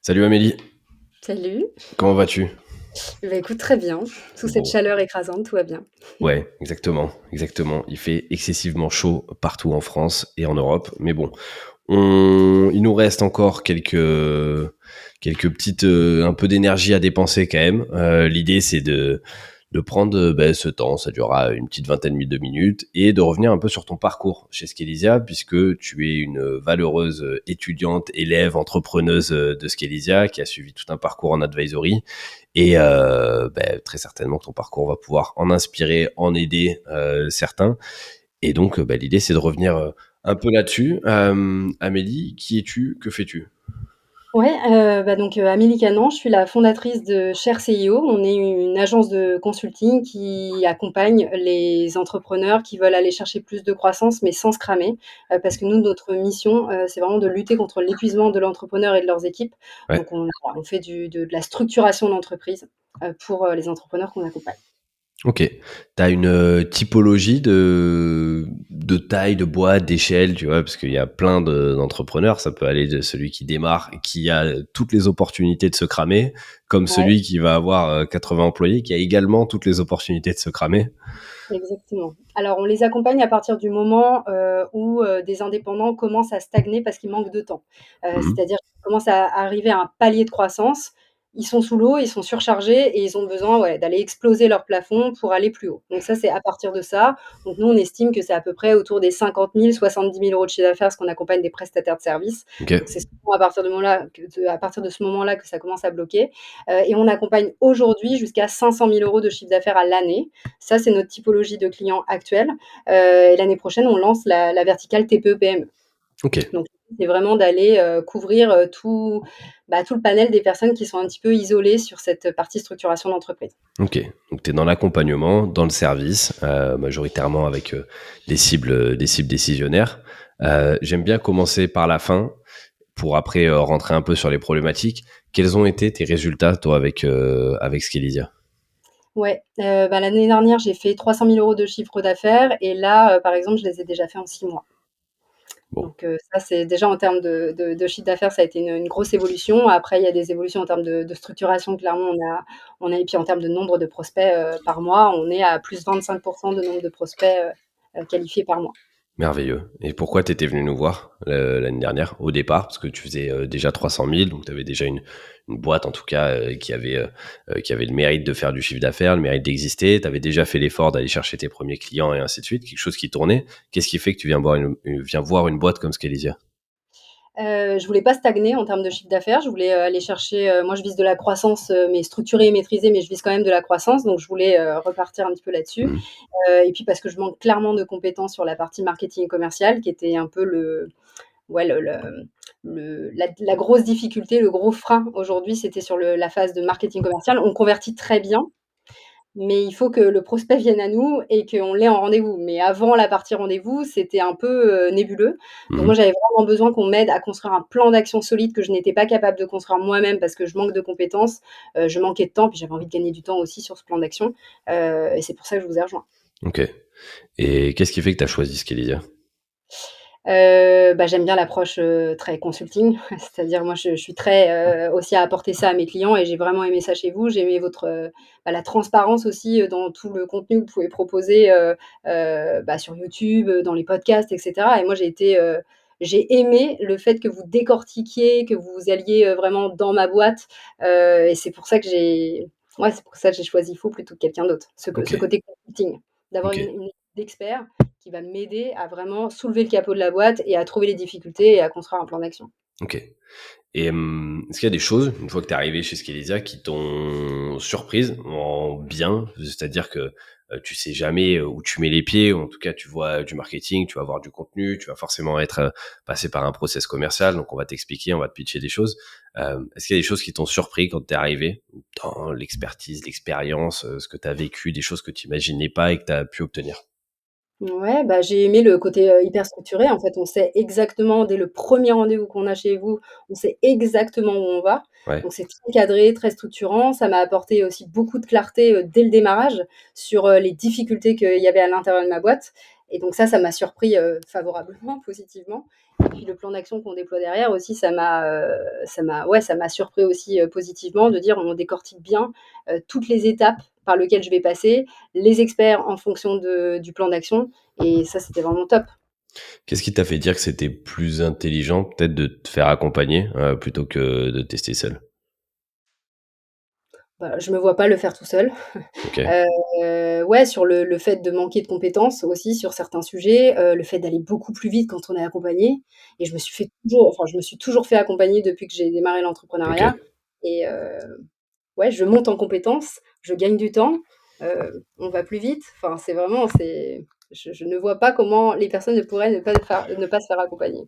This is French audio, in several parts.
Salut Amélie, Salut. comment vas-tu? Bah, écoute, très bien. Sous cette Bon, chaleur écrasante, tout va bien. ouais, exactement, exactement. Il fait excessivement chaud partout en France et en Europe, mais bon, il nous reste encore quelques petites, un peu d'énergie à dépenser quand même. L'idée, c'est de prendre ce temps, ça durera une petite vingtaine de minutes, et de revenir un peu sur ton parcours chez Skelisia, puisque tu es une valeureuse étudiante, élève, entrepreneuse de Skelisia, qui a suivi tout un parcours en advisory. Et très certainement que ton parcours va pouvoir en inspirer, en aider certains. Et donc, l'idée, c'est de revenir un peu là-dessus. Amélie, qui es-tu? Que fais-tu? Ouais, donc, Amélie Canan, je suis la fondatrice de Cher CIO. On est une agence de consulting qui accompagne les entrepreneurs qui veulent aller chercher plus de croissance, mais sans se cramer. Parce que nous, notre mission, c'est vraiment de lutter contre l'épuisement de l'entrepreneur et de leurs équipes. Ouais. Donc on fait de la structuration d'entreprise, pour, les entrepreneurs qu'on accompagne. Ok. Tu as une typologie de taille, de boîte, d'échelle, tu vois, parce qu'il y a plein d'entrepreneurs. Ça peut aller de celui qui démarre, qui a toutes les opportunités de se cramer, comme Ouais. celui qui va avoir 80 employés, qui a également toutes les opportunités de se cramer. Exactement. Alors, on les accompagne à partir du moment, où, des indépendants commencent à stagner parce qu'ils manquent de temps. Mhm. C'est-à-dire qu'ils commencent à arriver à un palier de croissance, ils sont sous l'eau, ils sont surchargés et ils ont besoin, ouais, d'aller exploser leur plafond pour aller plus haut. Donc ça, c'est à partir de ça. Donc nous, on estime que c'est à peu près autour des 50 000, 70 000 € de chiffre d'affaires, parce qu'on accompagne des prestataires de services. Ok. Donc c'est souvent à partir de ce moment-là que ça commence à bloquer, et on accompagne aujourd'hui jusqu'à 500 000 € de chiffre d'affaires à l'année. Ça, c'est notre typologie de clients actuels. Et l'année prochaine, on lance la verticale TPE-PME. Ok. Donc, c'est vraiment d'aller couvrir tout le panel des personnes qui sont un petit peu isolées sur cette partie structuration d'entreprise. Ok, donc tu es dans l'accompagnement, dans le service, majoritairement avec des cibles décisionnaires. J'aime bien commencer par la fin pour après rentrer un peu sur les problématiques. Quels ont été tes résultats, toi, avec Skelesia? Ouais, l'année dernière, j'ai fait 300 000 € de chiffre d'affaires et là, par exemple, je les ai déjà fait en 6 mois. Bon, Donc ça, c'est déjà en termes de chiffre d'affaires, ça a été une grosse évolution. Après, il y a des évolutions en termes de structuration. Clairement, on a et puis en termes de nombre de prospects, par mois, on est à plus 25 de nombre de prospects, qualifiés par mois. merveilleux. Et pourquoi tu étais venu nous voir l'année dernière, au départ? Parce que tu faisais déjà 300 000, donc tu avais déjà une boîte, en tout cas, qui avait le mérite de faire du chiffre d'affaires, le mérite d'exister. Tu avais déjà fait l'effort d'aller chercher tes premiers clients et ainsi de suite, quelque chose qui tournait. Qu'est-ce qui fait que tu viens voir une boîte comme Skelesia? Je voulais pas stagner en termes de chiffre d'affaires. Je voulais, aller chercher, moi je vise de la croissance, mais structurée et maîtrisée, mais je vise quand même de la croissance, donc je voulais, repartir un petit peu là-dessus. Mhm. Et puis parce que je manque clairement de compétences sur la partie marketing et commercial qui était un peu la grosse difficulté, le gros frein aujourd'hui, c'était sur la phase de marketing commercial. On convertit très bien, mais il faut que le prospect vienne à nous et qu'on l'ait en rendez-vous. Mais avant la partie rendez-vous, c'était un peu, nébuleux. Donc Mhm. moi, j'avais vraiment besoin qu'on m'aide à construire un plan d'action solide que je n'étais pas capable de construire moi-même parce que je manque de compétences, je manquais de temps, puis j'avais envie de gagner du temps aussi sur ce plan d'action, et c'est pour ça que je vous ai rejoint. Ok. Et qu'est-ce qui fait que tu as choisi Skelesia? J'aime bien l'approche, très consulting, c'est-à-dire moi je suis très, aussi à apporter ça à mes clients et j'ai vraiment aimé ça chez vous. J'ai aimé votre, la transparence aussi, dans tout le contenu que vous pouvez proposer, sur YouTube, dans les podcasts et cetera et moi j'ai aimé le fait que vous décortiquiez, que vous alliez, vraiment dans ma boîte, et c'est pour ça que c'est pour ça que j'ai choisi vous plutôt que quelqu'un d'autre. Ok. Ce côté consulting, d'avoir Ok. une équipe d'experts qui va m'aider à vraiment soulever le capot de la boîte et à trouver les difficultés et à construire un plan d'action. Ok. Et est-ce qu'il y a des choses, une fois que tu es arrivé chez Skelesia, qui t'ont surprise en bien? C'est-à-dire que tu sais jamais où tu mets les pieds, ou en tout cas tu vois du marketing, tu vas voir du contenu, tu vas forcément être passé par un process commercial, donc on va t'expliquer, on va te pitcher des choses. Est-ce qu'il y a des choses qui t'ont surpris quand tu es arrivé dans l'expertise, l'expérience, ce que tu as vécu, des choses que tu imaginais pas et que tu as pu obtenir? Ouais, j'ai aimé le côté, hyper structuré. En fait, on sait exactement dès le premier rendez-vous qu'on a chez vous, on sait exactement où on va. Ouais. Donc c'est très cadré, très structurant. Ça m'a apporté aussi beaucoup de clarté, dès le démarrage sur, les difficultés qu'il y avait à l'intérieur de ma boîte et donc ça m'a surpris, favorablement, positivement puis le plan d'action qu'on déploie derrière aussi, ça m'a surpris aussi, positivement de dire on décortique bien, toutes les étapes par lesquelles je vais passer, les experts en fonction du plan d'action et ça, c'était vraiment top. Qu'est-ce qui t'a fait dire que c'était plus intelligent peut-être de te faire accompagner, plutôt que de tester seul? Bah, je me vois pas le faire tout seul. OK, Ouais, sur le fait de manquer de compétences aussi sur certains sujets, le fait d'aller beaucoup plus vite quand on est accompagné et je me suis toujours fait accompagner depuis que j'ai démarré OK. l'entrepreneuriat et ouais, je monte en compétences, je gagne du temps, on va plus vite. Enfin, c'est je ne vois pas comment les personnes ne pourraient ne pas se faire accompagner.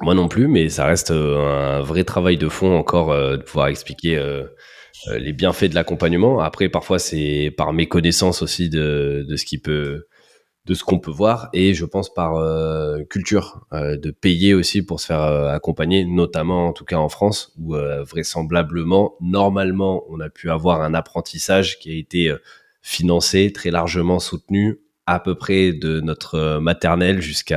Moi non plus, mais ça reste, un vrai travail de fond encore, de pouvoir expliquer, les bienfaits de l'accompagnement. Après, parfois, c'est par méconnaissance aussi de ce qu'on peut voir et je pense par culture, de payer aussi pour se faire accompagner, notamment en tout cas en France, où vraisemblablement, normalement, on a pu avoir un apprentissage qui a été financé, très largement soutenu, à peu près de notre maternelle Oui, c'est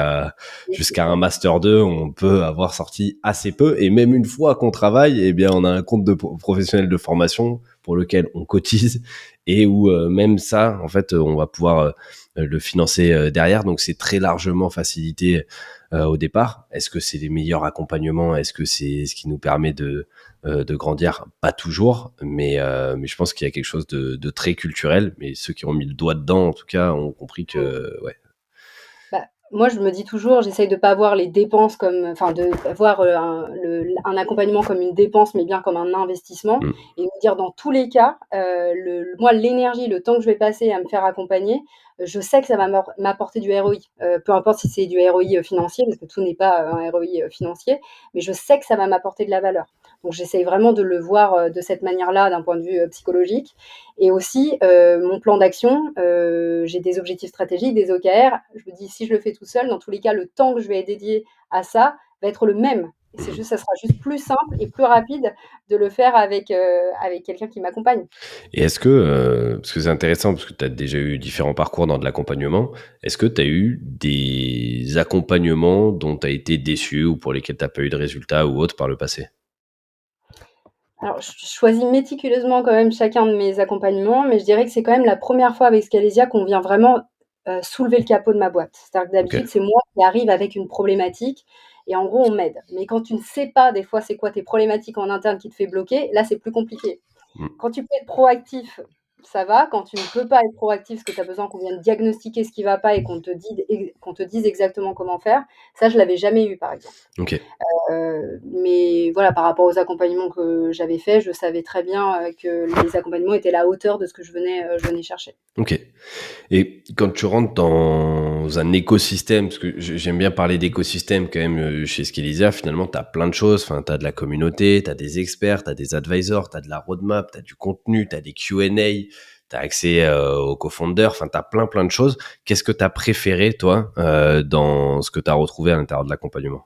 jusqu'à un ça. master 2, on peut avoir sorti assez peu et même une fois qu'on travaille, eh bien on a un compte de professionnel de formation pour lequel on cotise et où même ça, en fait, on va pouvoir le financer derrière. Donc c'est très largement facilité au départ. Est-ce que c'est les meilleurs accompagnements? Est-ce que c'est ce qui nous permet de grandir? Pas toujours, mais je pense qu'il y a quelque chose de très culturel. Mais ceux qui ont mis le doigt dedans, en tout cas, ont compris Mmh. que ouais. Bah, moi, je me dis toujours, j'essaye de pas voir les dépenses comme enfin, de voir, un accompagnement comme une dépense, mais bien comme un investissement Mm. et me dire dans tous les cas, moi, l'énergie, le temps que je vais passer à me faire accompagner, je sais que ça va m'apporter du ROI. Peu importe si c'est du ROI, financier, parce que tout n'est pas, un ROI, financier, mais je sais que ça va m'apporter de la valeur. Donc j'essaye vraiment de le voir, de cette manière-là, d'un point de vue, psychologique et aussi, mon plan d'action, j'ai des objectifs stratégiques, des OKR. Je me dis: «Si je le fais tout seul, dans tous les cas, le temps que je vais dédier à ça va être le même». Et c'est juste ça sera juste plus simple et plus rapide de le faire avec quelqu'un qui m'accompagne. Et est-ce que, parce que c'est intéressant, parce que tu as déjà eu différents parcours dans de l'accompagnement, est-ce que tu as eu des accompagnements dont tu as été déçu ou pour lesquels tu as pas eu de résultats ou autre par le passé? Alors, je choisis méticuleusement quand même chacun de mes accompagnements, mais je dirais que c'est quand même la première fois avec Scalesia qu'on vient vraiment, soulever le capot de ma boîte. C'est-à-dire que OK. d'habitude, c'est moi qui arrive avec une problématique et en gros, on m'aide. Mais quand tu ne sais pas des fois c'est quoi tes problématiques en interne qui te fait bloquer, là, c'est plus compliqué. Mmh. Quand tu peux être proactif, ça va. Quand tu ne peux pas être proactif, parce que tu as besoin qu'on vienne diagnostiquer ce qui va pas et qu'on te dise exactement comment faire, ça, je l'avais jamais eu, par exemple. OK. Mais voilà, par rapport aux accompagnements que j'avais faits, je savais très bien, que les accompagnements étaient à la hauteur de ce que je venais chercher. OK. Et quand tu rentres dans un écosystème, parce que j'aime bien parler d'écosystème quand même chez Skillisia, finalement, tu as plein de choses. Enfin, tu as de la communauté, tu as des experts, tu as des advisors, tu as de la roadmap, tu as du contenu, tu as des Q&A, tu as accès aux co-founders, enfin, tu as plein de choses. Qu'est-ce que tu as préféré, toi, dans ce que tu as retrouvé à l'intérieur de l'accompagnement?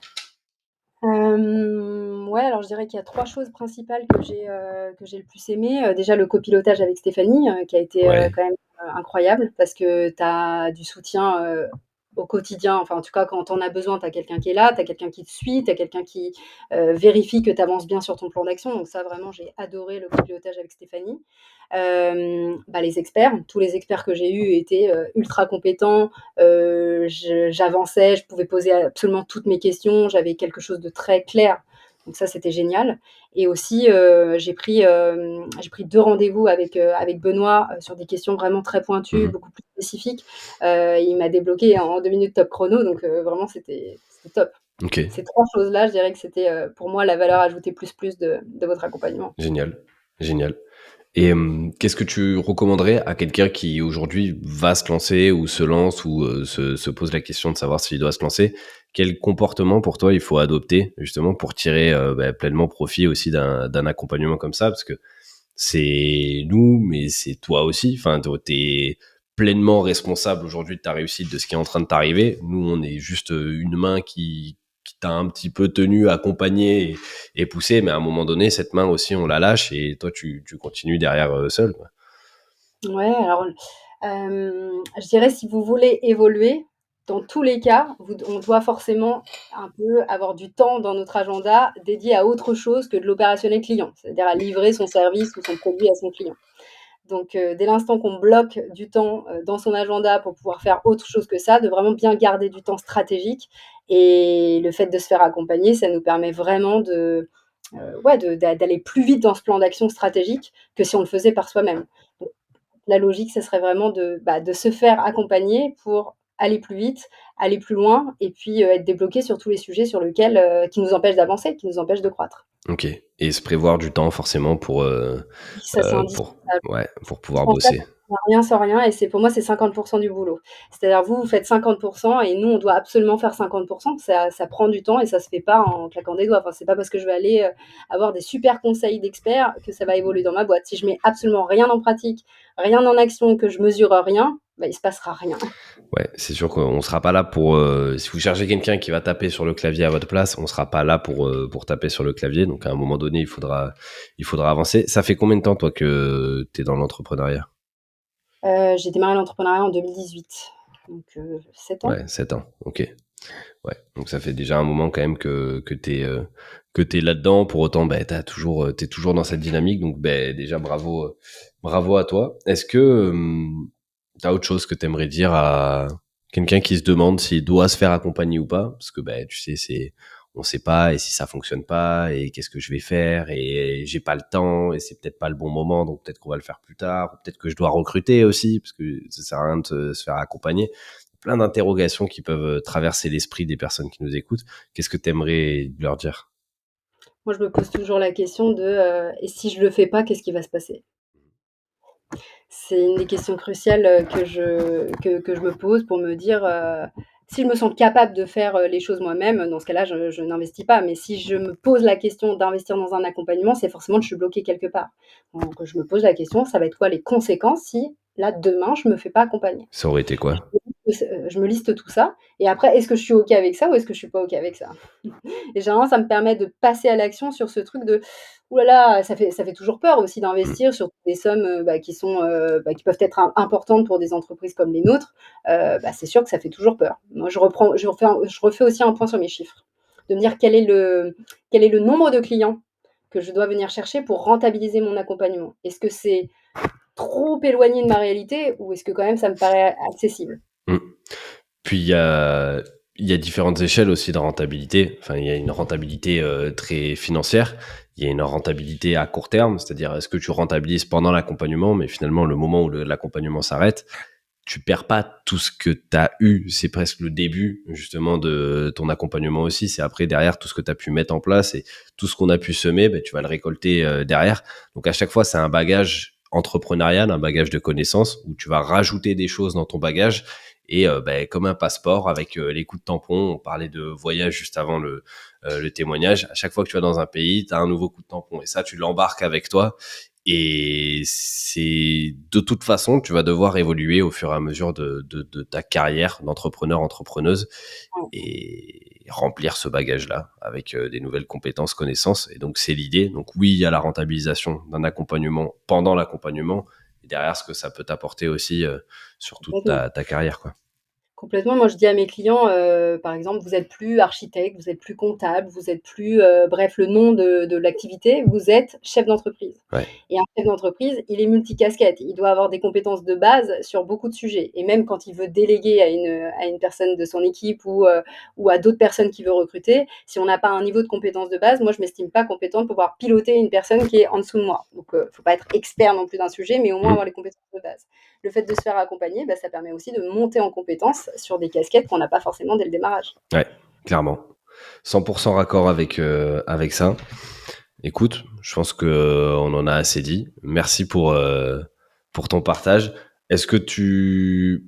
Ouais, alors je dirais qu'il y a 3 choses principales que j'ai le plus aimé. Déjà le copilotage avec Stéphanie, qui a été, Ouais, quand même, incroyable parce que tu as du soutien, au quotidien. Enfin, en tout cas, quand tu en as besoin, tu as quelqu'un qui est là, tu as quelqu'un qui te suit, tu as quelqu'un qui, vérifie que tu avances bien sur ton plan d'action. Donc ça, vraiment, j'ai adoré le copilotage avec Stéphanie. Bah, les experts, tous les experts que j'ai eus étaient, ultra compétents. J'avançais, je pouvais poser absolument toutes mes questions, j'avais quelque chose de très clair, donc ça, c'était génial et aussi, j'ai pris 2 rendez-vous avec Benoît, sur des questions vraiment très pointues, mhm, beaucoup plus spécifiques. Il m'a débloqué en 2 minutes top chrono, donc vraiment c'était top. ok, Ces 3 choses-là, je dirais que c'était, pour moi la valeur ajoutée plus de votre accompagnement. génial, génial. Et qu'est-ce que tu recommanderais à quelqu'un qui aujourd'hui va se lancer ou se lance ou se pose la question de savoir s'il doit se lancer? Quel comportement pour toi il faut adopter justement pour tirer pleinement profit aussi d'un accompagnement comme ça? Parce que c'est nous, mais c'est toi aussi. Enfin, t'es pleinement responsable aujourd'hui de ta réussite, de ce qui est en train de t'arriver. Nous, on est juste une main qui t'a un petit peu tenu, accompagné et poussé, mais à un moment donné, cette main aussi, on la lâche et toi, tu continues derrière seul, quoi. Ouais, alors, je dirais si vous voulez évoluer, dans tous les cas, on doit forcément un peu avoir du temps dans notre agenda dédié à autre chose que de l'opérationnel client, c'est-à-dire à livrer son service ou son produit à son client. Donc, dès l'instant qu'on bloque du temps, dans son agenda pour pouvoir faire autre chose que ça, de vraiment bien garder du temps stratégique et le fait de se faire accompagner, ça nous permet vraiment ouais, d'aller plus vite dans ce plan d'action stratégique que si on le faisait par soi-même. Donc la logique, ça serait vraiment de se faire accompagner pour aller plus vite, aller plus loin et puis, être débloqué sur tous les sujets sur lesquels, qui nous empêchent d'avancer, qui nous empêchent de croître. OK, et se prévoir du temps forcément Oui, ça, c'est pour indispensable. ouais, pour Je pouvoir pense pas bosser. qu'on peut faire rien sans rien et c'est pour moi, c'est 50 du boulot. C'est-à-dire vous, vous faites 50 et nous, on doit absolument faire 50. Ça prend du temps et ça se fait pas en claquant des doigts. Enfin, c'est pas parce que je vais aller, avoir des super conseils d'experts que ça va évoluer dans ma boîte. Si je mets absolument rien en pratique, rien en action, que je mesure rien, bah, il se passera rien. Ouais, c'est sûr qu'on sera pas là pour si vous cherchez quelqu'un qui va taper sur le clavier à votre place, on sera pas là pour taper sur le clavier. Donc à un moment donné, il faudra avancer. Ça fait combien de temps toi que tu es dans l'entrepreneuriat? J'ai démarré l'entrepreneuriat en 2018, donc 7 ans. Ouais, 7 ans. OK. Ouais, donc ça fait déjà un moment quand même que t'es là-dedans. Pour autant, ben t'es toujours dans cette dynamique. Donc ben déjà bravo à toi. Est-ce que t'as autre chose que t'aimerais dire à quelqu'un qui se demande s'il doit se faire accompagner ou pas? Parce que ben tu sais, on sait pas, et si ça fonctionne pas, et qu'est-ce que je vais faire, et j'ai pas le temps, et c'est peut-être pas le bon moment, donc peut-être qu'on va le faire plus tard, ou peut-être que je dois recruter aussi, parce que ça sert à rien de se faire accompagner. Plein d'interrogations qui peuvent traverser l'esprit des personnes qui nous écoutent. Qu'est-ce que tu aimerais leur dire? Moi, je me pose toujours la question «Et si je le fais pas, qu'est-ce qui va se passer?» C'est une des questions cruciales, que je me pose pour me dire, si je me sens capable de faire, les choses moi-même, dans ce cas-là, je n'investis pas. Mais si je me pose la question d'investir dans un accompagnement, c'est forcément que je suis bloquée quelque part. Donc je me pose la question, ça va être quoi les conséquences si, là, demain, je me fais pas accompagner? Ça aurait été quoi? Je me liste tout ça et après, est-ce que je suis OK avec ça ou est-ce que je suis pas OK avec ça? Et généralement, ça me permet de passer à l'action sur ce truc de: «Ouh là là», ça fait toujours peur aussi Mmh. d'investir sur des sommes, qui peuvent être importantes pour des entreprises comme les nôtres. C'est sûr que ça fait toujours peur. Moi, je refais aussi un point sur mes chiffres, de me dire quel est le nombre de clients que je dois venir chercher pour rentabiliser mon accompagnement. Est-ce que c'est trop éloigné de ma réalité ou est-ce que quand même ça me paraît accessible? Mmh. Puis il y a différentes échelles aussi de rentabilité. Enfin, il y a une rentabilité très financière. Il y a une rentabilité à court terme, c'est-à-dire est-ce que tu rentabilises pendant l'accompagnement, mais finalement le moment où l'accompagnement s'arrête, tu perds pas tout ce que tu as eu. C'est presque le début justement de ton accompagnement aussi. C'est après derrière tout ce que tu as pu mettre en place et tout ce qu'on a pu semer, ben, tu vas le récolter derrière. Donc à chaque fois, c'est un bagage entrepreneurial, un bagage de connaissances où tu vas rajouter des choses dans ton bagage. Et ben, comme un passeport avec les coups de tampon, on parlait de voyage juste avant le témoignage. À chaque fois que tu vas dans un pays, tu as un nouveau coup de tampon et ça, tu l'embarques avec toi. Et c'est de toute façon, tu vas devoir évoluer au fur et à mesure de ta carrière d'entrepreneur, entrepreneuse, et remplir ce bagage-là avec des nouvelles compétences, connaissances. Et donc, c'est l'idée. Donc, oui, il y a la rentabilisation d'un accompagnement pendant l'accompagnement, et derrière, ce que ça peut t'apporter aussi sur toute Complètement. ta carrière, quoi. Complètement. Moi, je dis à mes clients, par exemple: «Vous êtes plus architecte, vous êtes plus comptable, vous êtes plus», bref, le nom de l'activité, vous êtes chef d'entreprise Ouais. et un chef d'entreprise, il est multicasquette. Il doit avoir des compétences de base sur beaucoup de sujets et même quand il veut déléguer à une personne de son équipe ou à d'autres personnes qu'il veut recruter, si on n'a pas un niveau de compétence de base, moi, je m'estime pas compétente pour pouvoir piloter une personne qui est en dessous de moi. Donc, faut pas être expert non plus d'un sujet, mais au moins Mmh. avoir les compétences de base. Le fait de se faire accompagner, ça permet aussi de monter en compétences sur des casquettes qu'on n'a pas forcément dès le démarrage. Ouais, clairement. 100% raccord avec ça. Écoute, je pense que on en a assez dit. Merci pour ton partage. Est-ce que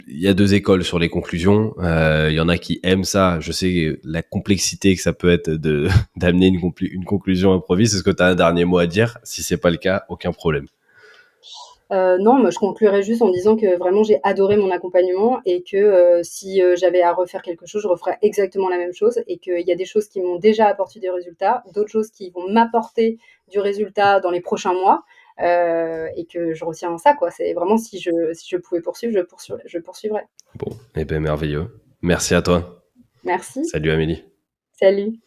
il y a deux écoles sur les conclusions. Il y en a qui aiment ça. Je sais la complexité que ça peut être de d'amener une conclusion improvise. Est-ce que tu as un dernier mot à dire? Si c'est pas le cas, aucun problème. Non, moi, je conclurai juste en disant que vraiment j'ai adoré mon accompagnement et que, si, j'avais à refaire quelque chose, je referais exactement la même chose et qu'il y a des choses qui m'ont déjà apporté des résultats, d'autres choses qui vont m'apporter du résultat dans les prochains mois, et que je retiens ça, quoi. C'est vraiment si je pouvais poursuivre, je poursuivrais. Bon, eh ben merveilleux. Merci à toi. Merci. Salut Amélie. Salut.